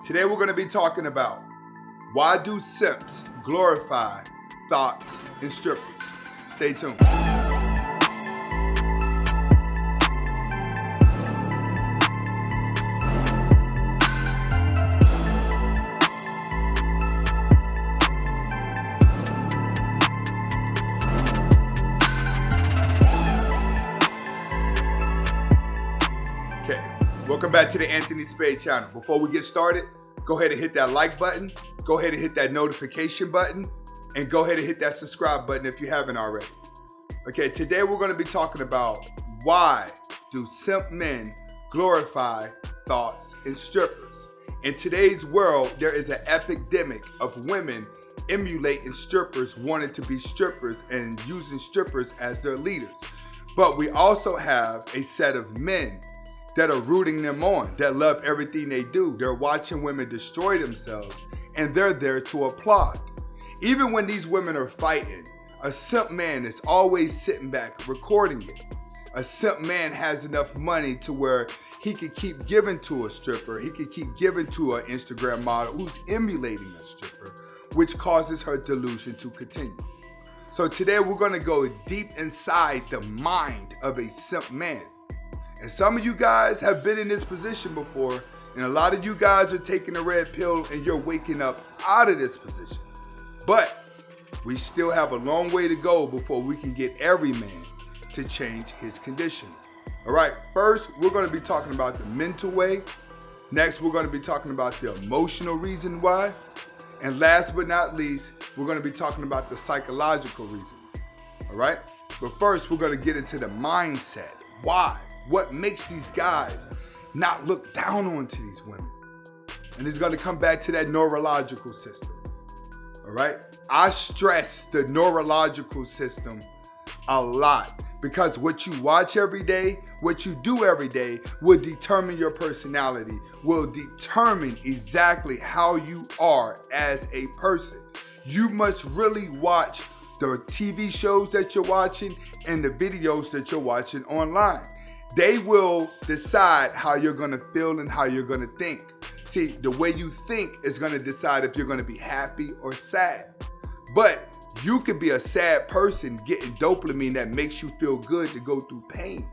Today we're going to be talking about why do simps glorify thots and strippers? Stay tuned. Okay, welcome back to the Anthony Spade channel. Before we get started, go ahead and hit that like button, go ahead and hit that notification button, and go ahead and hit that subscribe button if you haven't already. Okay, today we're going to be talking about why do simp men glorify thots and strippers. In today's world, there is an epidemic of women emulating strippers, wanting to be strippers and using strippers as their leaders. But we also have a set of men that are rooting them on, that love everything they do. They're watching women destroy themselves, and they're there to applaud. Even when these women are fighting, a simp man is always sitting back recording it. A simp man has enough money to where he could keep giving to a stripper, he could keep giving to an Instagram model who's emulating a stripper, which causes her delusion to continue. So today we're gonna go deep inside the mind of a simp man. And some of you guys have been in this position before, and a lot of you guys are taking the red pill and you're waking up out of this position. But we still have a long way to go before we can get every man to change his condition. All right, first we're going to be talking about the mental way. Next, we're going to be talking about the emotional reason why. And last but not least, we're going to be talking about the psychological reason. All right, but first we're going to get into the mindset. Why? What makes these guys not look down onto these women? And it's going to come back to that neurological system. All right? I stress the neurological system a lot because what you watch every day, what you do every day will determine your personality, will determine exactly how you are as a person. You must really watch the TV shows that you're watching and the videos that you're watching online. They will decide how you're going to feel and how you're going to think. See, the way you think is going to decide if you're going to be happy or sad. But you could be a sad person getting dopamine that makes you feel good to go through pain,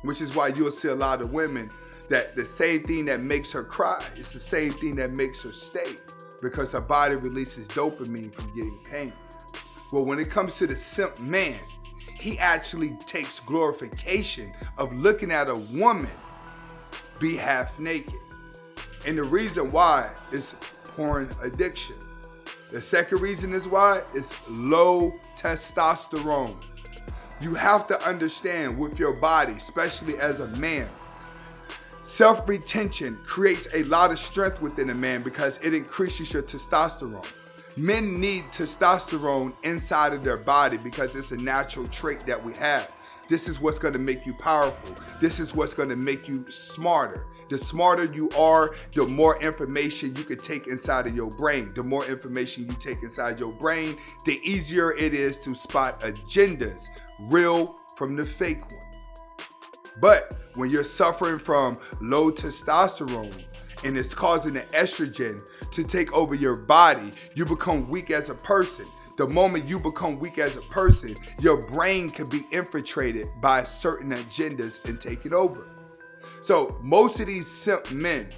which is why you'll see a lot of women that the same thing that makes her cry, it's the same thing that makes her stay, because her body releases dopamine from getting pain. Well, when it comes to the simp man, he actually takes glorification of looking at a woman be half naked. And the reason why is porn addiction. The second reason is why is low testosterone. You have to understand with your body, especially as a man, self-retention creates a lot of strength within a man because it increases your testosterone. Men need testosterone inside of their body because it's a natural trait that we have. This is what's going to make you powerful. This is what's going to make you smarter. The smarter you are, the more information you can take inside of your brain. The more information you take inside your brain, the easier it is to spot agendas, real from the fake ones. But when you're suffering from low testosterone, and it's causing the estrogen to take over your body, you become weak as a person. The moment you become weak as a person, your brain can be infiltrated by certain agendas and take it over. So most of these simp men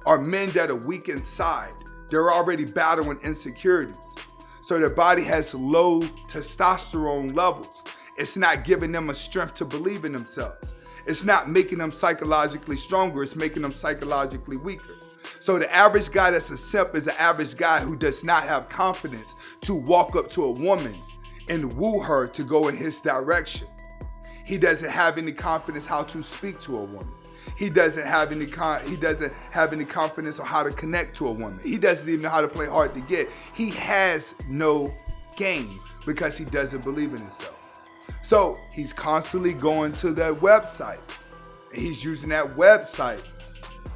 are men that are weak inside. They're already battling insecurities. So their body has low testosterone levels. It's not giving them a strength to believe in themselves. It's not making them psychologically stronger, it's making them psychologically weaker. So the average guy that's a simp is an average guy who does not have confidence to walk up to a woman and woo her to go in his direction. He doesn't have any confidence how to speak to a woman. He doesn't have any confidence on how to connect to a woman. He doesn't even know how to play hard to get. He has no game because he doesn't believe in himself. So he's constantly going to that website. And he's using that website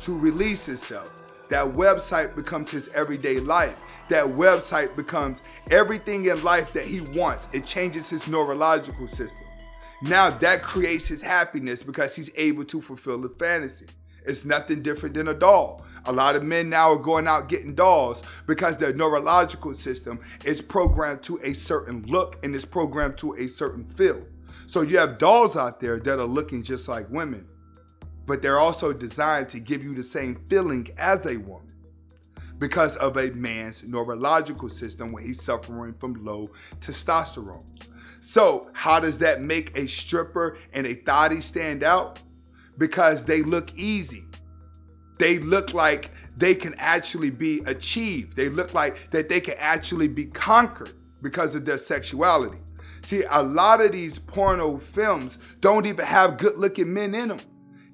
to release himself. That website becomes his everyday life. That website becomes everything in life that he wants. It changes his neurological system. Now that creates his happiness because he's able to fulfill the fantasy. It's nothing different than a doll. A lot of men now are going out getting dolls because their neurological system is programmed to a certain look and is programmed to a certain feel. So you have dolls out there that are looking just like women, but they're also designed to give you the same feeling as a woman because of a man's neurological system when he's suffering from low testosterone. So how does that make a stripper and a thottie stand out? Because they look easy. They look like they can actually be achieved. They look like that they can actually be conquered because of their sexuality. See, a lot of these porno films don't even have good-looking men in them.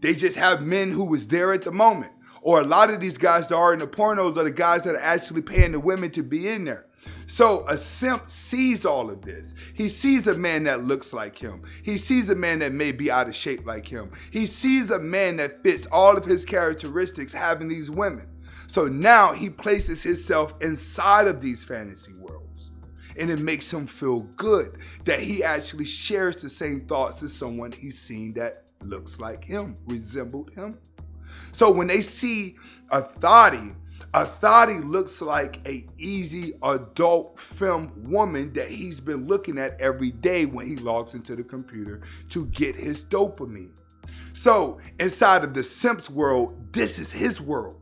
They just have men who was there at the moment. Or a lot of these guys that are in the pornos are the guys that are actually paying the women to be in there. So a simp sees all of this. He sees a man that looks like him. He sees a man that may be out of shape like him. He sees a man that fits all of his characteristics having these women. So now he places himself inside of these fantasy worlds. And it makes him feel good that he actually shares the same thoughts as someone he's seen that looks like him, resembled him. So when they see a thottie looks like a easy adult film woman that he's been looking at every day when he logs into the computer to get his dopamine. So inside of the Simps world, this is his world.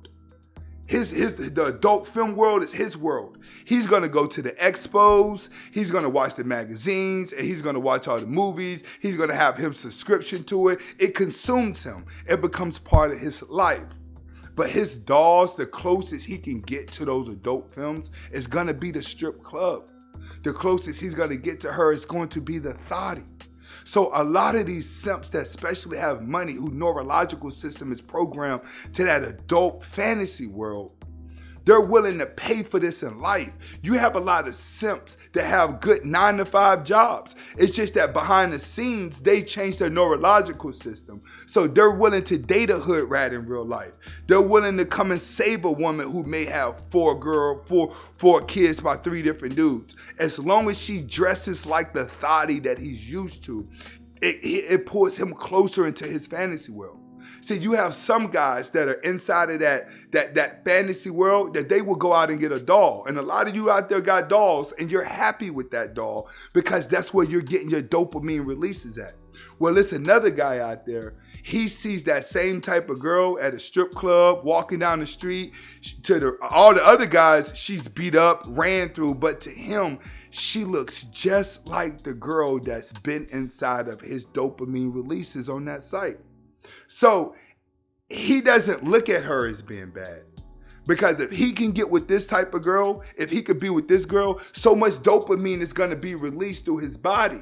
The adult film world is his world. He's gonna go to the expos, he's gonna watch the magazines, and he's gonna watch all the movies. He's gonna have him subscription to it. It consumes him. It becomes part of his life. But his dolls, the closest he can get to those adult films is gonna be the strip club. The closest he's gonna get to her is going to be the thottie. So a lot of these simps that especially have money, whose neurological system is programmed to that adult fantasy world, they're willing to pay for this in life. You have a lot of simps that have good 9-to-5 jobs. It's just that behind the scenes, they change their neurological system. So they're willing to date a hood rat in real life. They're willing to come and save a woman who may have four kids by 3 different dudes. As long as she dresses like the thottie that he's used to, it pulls him closer into his fantasy world. See, you have some guys that are inside of that fantasy world that they will go out and get a doll. And a lot of you out there got dolls and you're happy with that doll because that's where you're getting your dopamine releases at. Well, it's another guy out there. He sees that same type of girl at a strip club, walking down the street. All the other guys, she's beat up, ran through, but to him, she looks just like the girl that's been inside of his dopamine releases on that site. So he doesn't look at her as being bad. Because if he can get with this type of girl, if he could be with this girl, so much dopamine is going to be released through his body.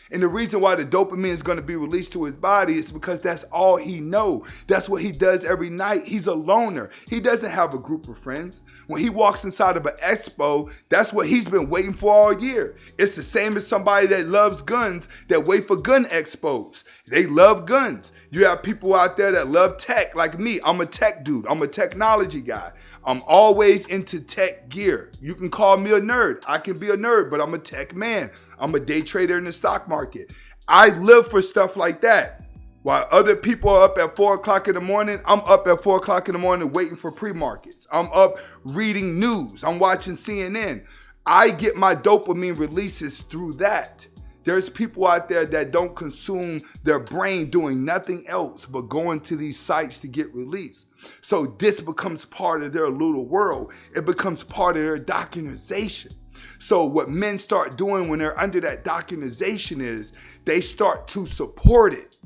And the reason why the dopamine is going to be released to his body is because that's all he knows. That's what he does every night. He's a loner. He doesn't have a group of friends. When he walks inside of an expo, that's what he's been waiting for all year. It's the same as somebody that loves guns that wait for gun expos. They love guns. You have people out there that love tech like me. I'm a tech dude. I'm a technology guy. I'm always into tech gear. You can call me a nerd. I can be a nerd, but I'm a tech man. I'm a day trader in the stock market. I live for stuff like that. While other people are up at 4 o'clock in the morning, I'm up at 4 o'clock in the morning waiting for pre-markets. I'm up reading news. I'm watching CNN. I get my dopamine releases through that. There's people out there that don't consume their brain doing nothing else but going to these sites to get released. So this becomes part of their little world. It becomes part of their doctrinization. So what men start doing when they're under that doctrinization is they start to support it.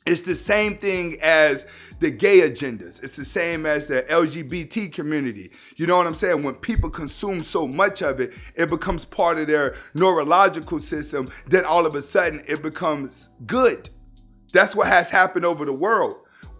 It's the same thing as the gay agendas. It's the same as the LGBT community. You know what I'm saying? When people consume so much of it, it becomes part of their neurological system. Then all of a sudden it becomes good. That's what has happened over the world.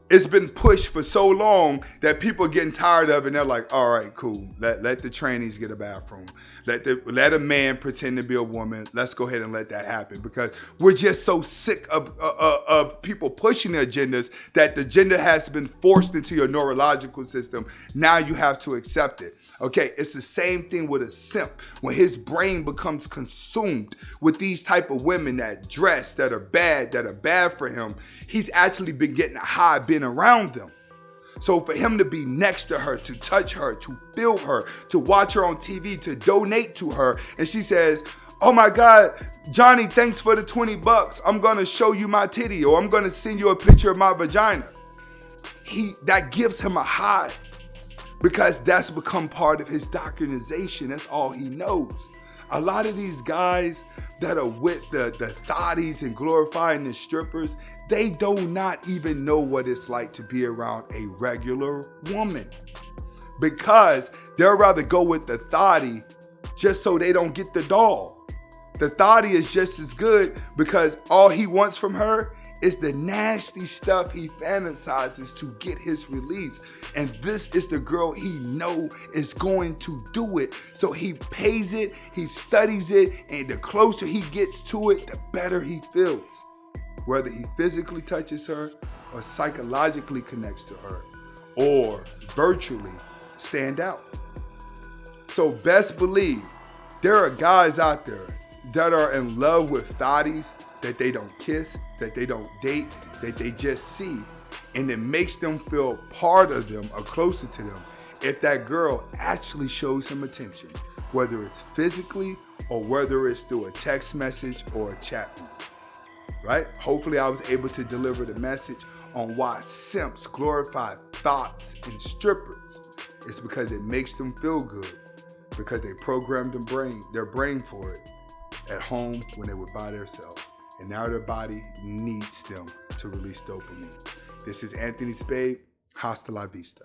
It's been pushed for so long that people are getting tired of it, and they're like, all right, cool. Let the trannies get a bathroom. Let a man pretend to be a woman. Let's go ahead and let that happen, because we're just so sick of people pushing the agendas that the agenda has been forced into your neurological system. Now you have to accept it. Okay, it's the same thing with a simp. When his brain becomes consumed with these type of women that dress, that are bad for him, he's actually been getting a high being around them. So for him to be next to her, to touch her, to feel her, to watch her on TV, to donate to her, and she says, oh my God, Johnny, thanks for the $20. I'm gonna show you my titty, or I'm gonna send you a picture of my vagina. That gives him a high, because that's become part of his doctrinization. That's all he knows. A lot of these guys that are with the thotties and glorifying the strippers, they do not even know what it's like to be around a regular woman, because they'll rather go with the thotty just so they don't get the doll. The thotty is just as good, because all he wants from her is the nasty stuff he fantasizes to get his release. And this is the girl he know is going to do it. So he pays it, he studies it, and the closer he gets to it, the better he feels. Whether he physically touches her, or psychologically connects to her, or virtually stand out. So best believe there are guys out there that are in love with thotties that they don't kiss, that they don't date, that they just see. And it makes them feel part of them or closer to them if that girl actually shows him attention, whether it's physically or whether it's through a text message or a chat room, right? Hopefully I was able to deliver the message on why simps glorify thots and strippers. It's because it makes them feel good, because they programmed their brain for it at home when they were by themselves. And now their body needs them to release dopamine. This is Anthony Spade. Hasta la vista.